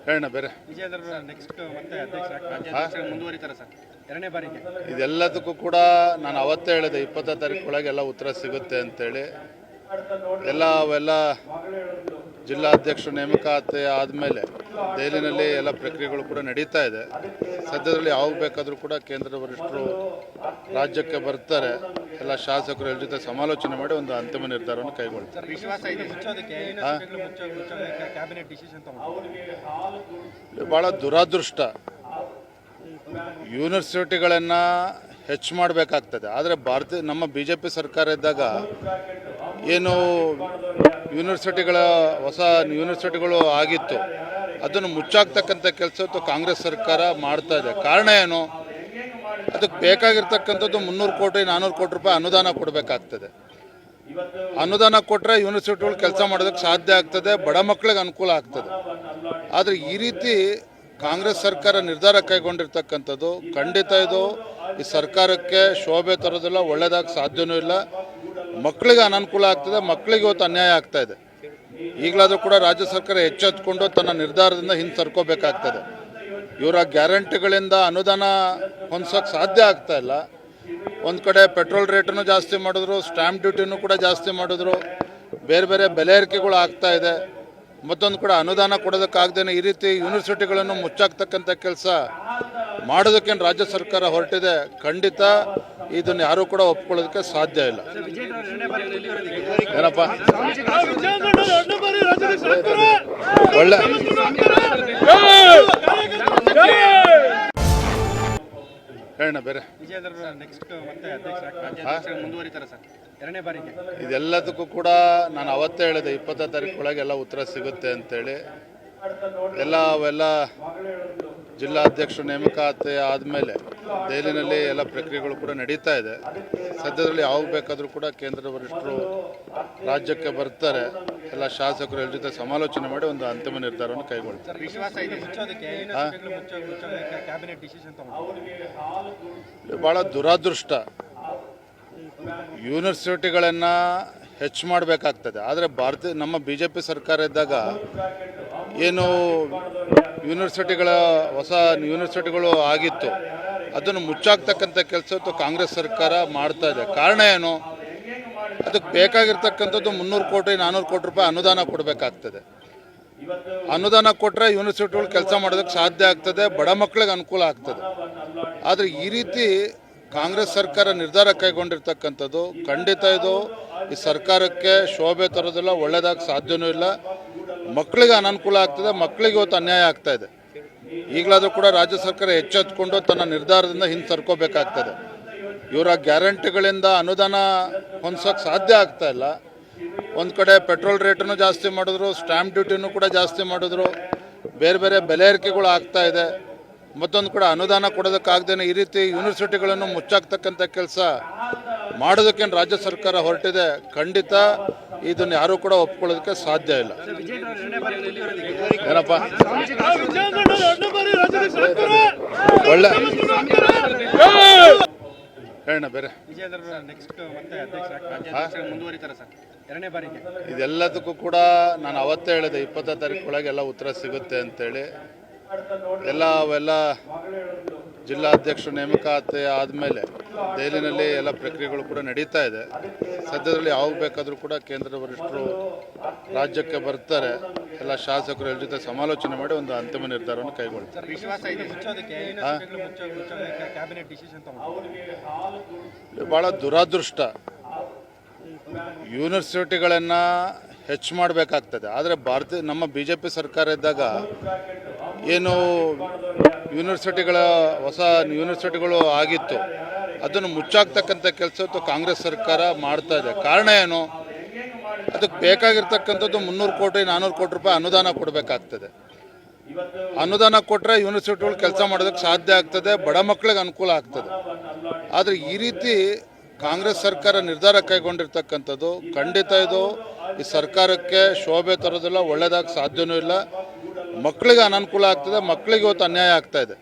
ಹೇಳೋಣ ಬೇರೆ ವಿಜಯೇಂದ್ರ ನೆಕ್ಸ್ಟ್ ಮತ್ತೆ ಅಧ್ಯಕ್ಷ ಮುಂದುವರಿತಾರೆ ಸರ್ ಎರಡನೇ ಬಾರಿಗೆ. ಇದೆಲ್ಲದಕ್ಕೂ ಕೂಡ ನಾನು ಅವತ್ತೇ ಹೇಳಿದೆ 20 ತಾರೀಕು ಒಳಗೆ ಎಲ್ಲ ಉತ್ತರ ಸಿಗುತ್ತೆ ಅಂತೇಳಿ. ಅವೆಲ್ಲ ಜಿಲ್ಲಾಧ್ಯಕ್ಷರು ನೇಮಕಾತಿ ಆದಮೇಲೆ ದೆಹಲಿನಲ್ಲಿ ಎಲ್ಲ ಪ್ರಕ್ರಿಯೆಗಳು ಕೂಡ ನಡೀತಾ ಇದೆ. ಸದ್ಯದಲ್ಲಿ ಯಾವಾಗ ಬೇಕಾದರೂ ಕೂಡ ಕೇಂದ್ರ ವರಿಷ್ಠರು ರಾಜ್ಯಕ್ಕೆ ಬರ್ತಾರೆ, ಎಲ್ಲ ಶಾಸಕರು ಎಲ್ಲ ಜೊತೆ ಸಮಾಲೋಚನೆ ಮಾಡಿ ಒಂದು ಅಂತಿಮ ನಿರ್ಧಾರವನ್ನು ಕೈಗೊಳ್ತಾರೆ. ಭಾಳ ದುರಾದೃಷ್ಟ. ಯೂನಿವರ್ಸಿಟಿಗಳನ್ನು ಹೆಚ್ಚು ಮಾಡಬೇಕಾಗ್ತದೆ. ಆದರೆ ನಮ್ಮ BJP ಸರ್ಕಾರ ಇದ್ದಾಗ ಏನು ಹೊಸ ಯೂನಿವರ್ಸಿಟಿಗಳು ಆಗಿತ್ತು ಅದನ್ನು ಮುಚ್ಚಾಕ್ತಕ್ಕಂಥ ಕೆಲಸ ಇವತ್ತು ಕಾಂಗ್ರೆಸ್ ಸರ್ಕಾರ ಮಾಡ್ತಾ ಇದೆ. ಕಾರಣ ಏನು? ಅದಕ್ಕೆ ಬೇಕಾಗಿರ್ತಕ್ಕಂಥದ್ದು 300 ಕೋಟಿ 400 ಕೋಟಿ ರೂಪಾಯಿ ಅನುದಾನ ಕೊಡಬೇಕಾಗ್ತದೆ. ಅನುದಾನ ಕೊಟ್ಟರೆ ಯೂನಿವರ್ಸಿಟಿಗಳು ಕೆಲಸ ಮಾಡೋದಕ್ಕೆ ಸಾಧ್ಯ ಆಗ್ತದೆ, ಬಡ ಮಕ್ಕಳಿಗೆ ಅನುಕೂಲ ಆಗ್ತದೆ. ಆದರೆ ಈ ರೀತಿ ಕಾಂಗ್ರೆಸ್ ಸರ್ಕಾರ ನಿರ್ಧಾರ ಕೈಗೊಂಡಿರ್ತಕ್ಕಂಥದ್ದು ಖಂಡಿತ ಇದು ಈ ಸರ್ಕಾರಕ್ಕೆ ಶೋಭೆ ತರೋದಿಲ್ಲ, ಒಳ್ಳೆಯದಾಗಿ ಸಾಧ್ಯವೂ ಇಲ್ಲ. ಮಕ್ಕಳಿಗೆ ಅನನುಕೂಲ ಆಗ್ತದೆ, ಮಕ್ಕಳಿಗೆ ಇವತ್ತು ಅನ್ಯಾಯ ಆಗ್ತಾ ಇದೆ. ಈಗಲಾದರೂ ಕೂಡ ರಾಜ್ಯ ಸರ್ಕಾರ ಎಚ್ಚೆತ್ತುಕೊಂಡು ತನ್ನ ನಿರ್ಧಾರದಿಂದ ಹಿಂದೆ ಸರ್ಕೋಬೇಕಾಗ್ತದೆ. ಇವರ ಗ್ಯಾರಂಟಿಗಳಿಂದ ಅನುದಾನ ಹೊಂದೋಕ್ಕೆ ಸಾಧ್ಯ ಆಗ್ತಾ ಇಲ್ಲ. ಒಂದು ಕಡೆ ಪೆಟ್ರೋಲ್ ರೇಟನ್ನು ಜಾಸ್ತಿ ಮಾಡಿದ್ರು, ಸ್ಟ್ಯಾಂಪ್ ಡ್ಯೂಟಿನೂ ಕೂಡ ಜಾಸ್ತಿ ಮಾಡಿದ್ರು, ಬೇರೆ ಬೇರೆ ಬೆಲೆ ಏರಿಕೆಗಳು ಆಗ್ತಾ ಇದೆ. ಮತ್ತೊಂದು ಕಡೆ ಅನುದಾನ ಕೊಡೋದಕ್ಕಾಗ್ದೇನೆ ಈ ರೀತಿ ಯೂನಿವರ್ಸಿಟಿಗಳನ್ನು ಮುಚ್ಚಾಕ್ತಕ್ಕಂಥ ಕೆಲಸ ಮಾಡೋದಕ್ಕೇನು ರಾಜ್ಯ ಸರ್ಕಾರ ಹೊರಟಿದೆ. ಖಂಡಿತ ಇದನ್ನು ಯಾರೂ ಕೂಡ ಒಪ್ಕೊಳ್ಳೋದಕ್ಕೆ ಸಾಧ್ಯ ಇಲ್ಲ. ಏನಪ್ಪ ಒಳ್ಳೆ ಹೇಳೋಣ ಬೇರೆ ವಿಜಯೇಂದ್ರ ನೆಕ್ಸ್ಟ್ ಮತ್ತೆ ಅಧ್ಯಕ್ಷ ಮುಂದುವರಿತಾರೆ ಸರ್ ಎರಡನೇ ಬಾರಿಗೆ. ಇದೆಲ್ಲದಕ್ಕೂ ಕೂಡ ನಾನು ಅವತ್ತೇ ಹೇಳಿದೆ 20 ತಾರೀಕು ಒಳಗೆ ಎಲ್ಲ ಉತ್ತರ ಸಿಗುತ್ತೆ ಅಂತೇಳಿ. ಅವೆಲ್ಲ ಜಿಲ್ಲಾಧ್ಯಕ್ಷರು ನೇಮಕಾತಿ ಆದಮೇಲೆ ದೆಹಲಿನಲ್ಲಿ ಎಲ್ಲ ಪ್ರಕ್ರಿಯೆಗಳು ಕೂಡ ನಡೀತಾ ಇದೆ. ಸದ್ಯದಲ್ಲಿ ಯಾವಾಗ ಬೇಕಾದರೂ ಕೂಡ ಕೇಂದ್ರ ವರಿಷ್ಠರು ರಾಜ್ಯಕ್ಕೆ ಬರ್ತಾರೆ, ಎಲ್ಲ ಶಾಸಕರು ಎಲ್ಲ ಜೊತೆ ಸಮಾಲೋಚನೆ ಮಾಡಿ ಒಂದು ಅಂತಿಮ ನಿರ್ಧಾರವನ್ನು ಕೈಗೊಳ್ತಾರೆ. ಭಾಳ ದುರಾದೃಷ್ಟ. ಯೂನಿವರ್ಸಿಟಿಗಳನ್ನು ಹೆಚ್ಚು ಮಾಡಬೇಕಾಗ್ತದೆ. ಆದರೆ ನಮ್ಮ BJP ಸರ್ಕಾರ ಇದ್ದಾಗ ಏನು ಹೊಸ ಯೂನಿವರ್ಸಿಟಿಗಳು ಆಗಿತ್ತು ಅದನ್ನು ಮುಚ್ಚಾಕ್ತಕ್ಕಂಥ ಕೆಲಸ ಇವತ್ತು ಕಾಂಗ್ರೆಸ್ ಸರ್ಕಾರ ಮಾಡ್ತಾ ಇದೆ. ಕಾರಣ ಏನು? ಅದಕ್ಕೆ ಬೇಕಾಗಿರ್ತಕ್ಕಂಥದ್ದು 300 ಕೋಟಿ 400 ಕೋಟಿ ರೂಪಾಯಿ ಅನುದಾನ ಕೊಡಬೇಕಾಗ್ತದೆ. ಅನುದಾನ ಕೊಟ್ಟರೆ ಯೂನಿವರ್ಸಿಟಿಗಳು ಕೆಲಸ ಮಾಡೋದಕ್ಕೆ ಸಾಧ್ಯ ಆಗ್ತದೆ, ಬಡ ಮಕ್ಕಳಿಗೆ ಅನುಕೂಲ ಆಗ್ತದೆ. ಆದರೆ ಈ ರೀತಿ ಕಾಂಗ್ರೆಸ್ ಸರ್ಕಾರ ನಿರ್ಧಾರ ಕೈಗೊಂಡಿರ್ತಕ್ಕಂಥದ್ದು ಖಂಡಿತ ಇದು ಈ ಸರ್ಕಾರಕ್ಕೆ ಶೋಭೆ ತರೋದಿಲ್ಲ, ಒಳ್ಳೆಯದಾಗಿ ಸಾಧ್ಯವೂ ಇಲ್ಲ. ಮಕ್ಕಳಿಗೆ ಅನನುಕೂಲ ಆಗ್ತದೆ, ಮಕ್ಕಳಿಗೆ ಇವತ್ತು ಅನ್ಯಾಯ ಆಗ್ತಾ ಇದೆ. ಈಗಲಾದರೂ ಕೂಡ ರಾಜ್ಯ ಸರ್ಕಾರ ಎಚ್ಚೆತ್ತುಕೊಂಡು ತನ್ನ ನಿರ್ಧಾರದಿಂದ ಹಿಂದೆ ಸರ್ಕೋಬೇಕಾಗ್ತದೆ. ಇವರ ಗ್ಯಾರಂಟಿಗಳಿಂದ ಅನುದಾನ ಹೊಂದೋಕ್ಕೆ ಸಾಧ್ಯ ಆಗ್ತಾ ಇಲ್ಲ. ಒಂದು ಕಡೆ ಪೆಟ್ರೋಲ್ ರೇಟನ್ನು ಜಾಸ್ತಿ ಮಾಡಿದ್ರು, ಸ್ಟ್ಯಾಂಪ್ ಡ್ಯೂಟಿನೂ ಕೂಡ ಜಾಸ್ತಿ ಮಾಡಿದ್ರು, ಬೇರೆ ಬೇರೆ ಬೆಲೆ ಏರಿಕೆಗಳು ಆಗ್ತಾ ಇದೆ. ಮತ್ತೊಂದು ಕಡೆ ಅನುದಾನ ಕೊಡೋದಕ್ಕಾಗ್ದೇನೆ ಈ ರೀತಿ ಯೂನಿವರ್ಸಿಟಿಗಳನ್ನು ಮುಚ್ಚಾಕ್ತಕ್ಕಂಥ ಕೆಲಸ ಮಾಡೋದಕ್ಕೇನು ರಾಜ್ಯ ಸರ್ಕಾರ ಹೊರಟಿದೆ. ಖಂಡಿತ ಇದನ್ನು ಯಾರೂ ಕೂಡ ಒಪ್ಕೊಳ್ಳೋದಕ್ಕೆ ಸಾಧ್ಯ ಇಲ್ಲ. ಏನಪ್ಪ ಒಳ್ಳೆ ಹೇಳೋಣ ಬೇರೆ ವಿಜಯೇಂದ್ರ ನೆಕ್ಸ್ಟ್ ಮತ್ತೆ ಅಧ್ಯಕ್ಷ ಮುಂದುವರಿತಾರೆ ಸರ್ ಎರಡನೇ ಬಾರಿಗೆ. ಇದೆಲ್ಲದಕ್ಕೂ ಕೂಡ ನಾನು ಅವತ್ತೇ ಹೇಳಿದೆ 20 ತಾರೀಕು ಒಳಗೆ ಎಲ್ಲ ಉತ್ತರ ಸಿಗುತ್ತೆ ಅಂತೇಳಿ. ಅವೆಲ್ಲ ಜಿಲ್ಲಾಧ್ಯಕ್ಷರು ನೇಮಕಾತಿ ಆದಮೇಲೆ ದೆಹಲಿನಲ್ಲಿ ಎಲ್ಲ ಪ್ರಕ್ರಿಯೆಗಳು ಕೂಡ ನಡೀತಾ ಇದೆ. ಸದ್ಯದಲ್ಲಿ ಯಾವಾಗ ಬೇಕಾದರೂ ಕೂಡ ಕೇಂದ್ರ ವರಿಷ್ಠರು ರಾಜ್ಯಕ್ಕೆ ಬರ್ತಾರೆ, ಎಲ್ಲ ಶಾಸಕರು ಎಲ್ಲ ಜೊತೆ ಸಮಾಲೋಚನೆ ಮಾಡಿ ಒಂದು ಅಂತಿಮ ನಿರ್ಧಾರವನ್ನು ಕೈಗೊಳ್ತಾರೆ. ಭಾಳ ದುರಾದೃಷ್ಟ. ಯೂನಿವರ್ಸಿಟಿಗಳನ್ನು ಹೆಚ್ಚು ಮಾಡಬೇಕಾಗ್ತದೆ. ಆದರೆ ನಮ್ಮ BJP ಸರ್ಕಾರ ಇದ್ದಾಗ ಏನು ಹೊಸ ಯೂನಿವರ್ಸಿಟಿಗಳು ಆಗಿತ್ತು ಅದನ್ನು ಮುಚ್ಚಾಕ್ತಕ್ಕಂಥ ಕೆಲಸ ಇವತ್ತು ಕಾಂಗ್ರೆಸ್ ಸರ್ಕಾರ ಮಾಡ್ತಾ ಇದೆ. ಕಾರಣ ಏನು? ಅದಕ್ಕೆ ಬೇಕಾಗಿರ್ತಕ್ಕಂಥದ್ದು 300 ಕೋಟಿ 400 ಕೋಟಿ ರೂಪಾಯಿ ಅನುದಾನ ಕೊಡಬೇಕಾಗ್ತದೆ. ಅನುದಾನ ಕೊಟ್ಟರೆ ಯೂನಿವರ್ಸಿಟಿಗಳು ಕೆಲಸ ಮಾಡೋದಕ್ಕೆ ಸಾಧ್ಯ ಆಗ್ತದೆ, ಬಡ ಮಕ್ಕಳಿಗೆ ಅನುಕೂಲ ಆಗ್ತದೆ. ಆದರೆ ಈ ರೀತಿ ಕಾಂಗ್ರೆಸ್ ಸರ್ಕಾರ ನಿರ್ಧಾರ ಕೈಗೊಂಡಿರ್ತಕ್ಕಂಥದ್ದು ಖಂಡಿತ ಇದು ಈ ಸರ್ಕಾರಕ್ಕೆ ಶೋಭೆ ತರೋದಿಲ್ಲ, ಒಳ್ಳೆಯದಾಗಿ ಸಾಧ್ಯವೂ ಇಲ್ಲ. ಮಕ್ಕಳಿಗೆ ಅನನುಕೂಲ ಆಗ್ತದೆ, ಮಕ್ಕಳಿಗೆ ಇವತ್ತು ಅನ್ಯಾಯ ಆಗ್ತಾ ಇದೆ.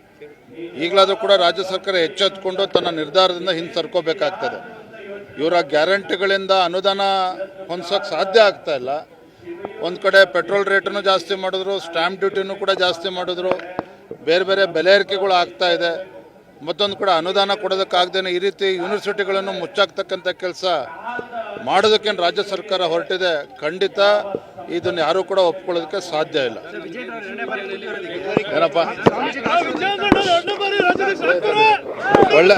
ಈಗಲಾದರೂ ಕೂಡ ರಾಜ್ಯ ಸರ್ಕಾರ ಎಚ್ಚೆತ್ತುಕೊಂಡು ತನ್ನ ನಿರ್ಧಾರದಿಂದ ಹಿಂದೆ ಸರ್ಕೋಬೇಕಾಗ್ತದೆ. ಇವರ ಗ್ಯಾರಂಟಿಗಳಿಂದ ಅನುದಾನ ಹೊಂದೋಕ್ಕೆ ಸಾಧ್ಯ ಆಗ್ತಾ ಇಲ್ಲ. ಒಂದು ಕಡೆ ಪೆಟ್ರೋಲ್ ರೇಟನ್ನು ಜಾಸ್ತಿ ಮಾಡಿದ್ರು, ಸ್ಟ್ಯಾಂಪ್ ಡ್ಯೂಟಿನೂ ಕೂಡ ಜಾಸ್ತಿ ಮಾಡಿದ್ರು, ಬೇರೆ ಬೇರೆ ಬೆಲೆ ಏರಿಕೆಗಳು ಆಗ್ತಾ ಇದೆ. ಮತ್ತೊಂದು ಕಡೆ ಅನುದಾನ ಕೊಡೋದಕ್ಕಾಗ್ದೇನೆ ಈ ರೀತಿ ಯೂನಿವರ್ಸಿಟಿಗಳನ್ನು ಮುಚ್ಚಾಕ್ತಕ್ಕಂಥ ಕೆಲಸ ಮಾಡೋದಕ್ಕೇನು ರಾಜ್ಯ ಸರ್ಕಾರ ಹೊರಟಿದೆ. ಖಂಡಿತ ಇದನ್ನು ಯಾರೂ ಕೂಡ ಒಪ್ಕೊಳ್ಳೋದಕ್ಕೆ ಸಾಧ್ಯ ಇಲ್ಲ. ಏನಪ್ಪ ಒಳ್ಳೆ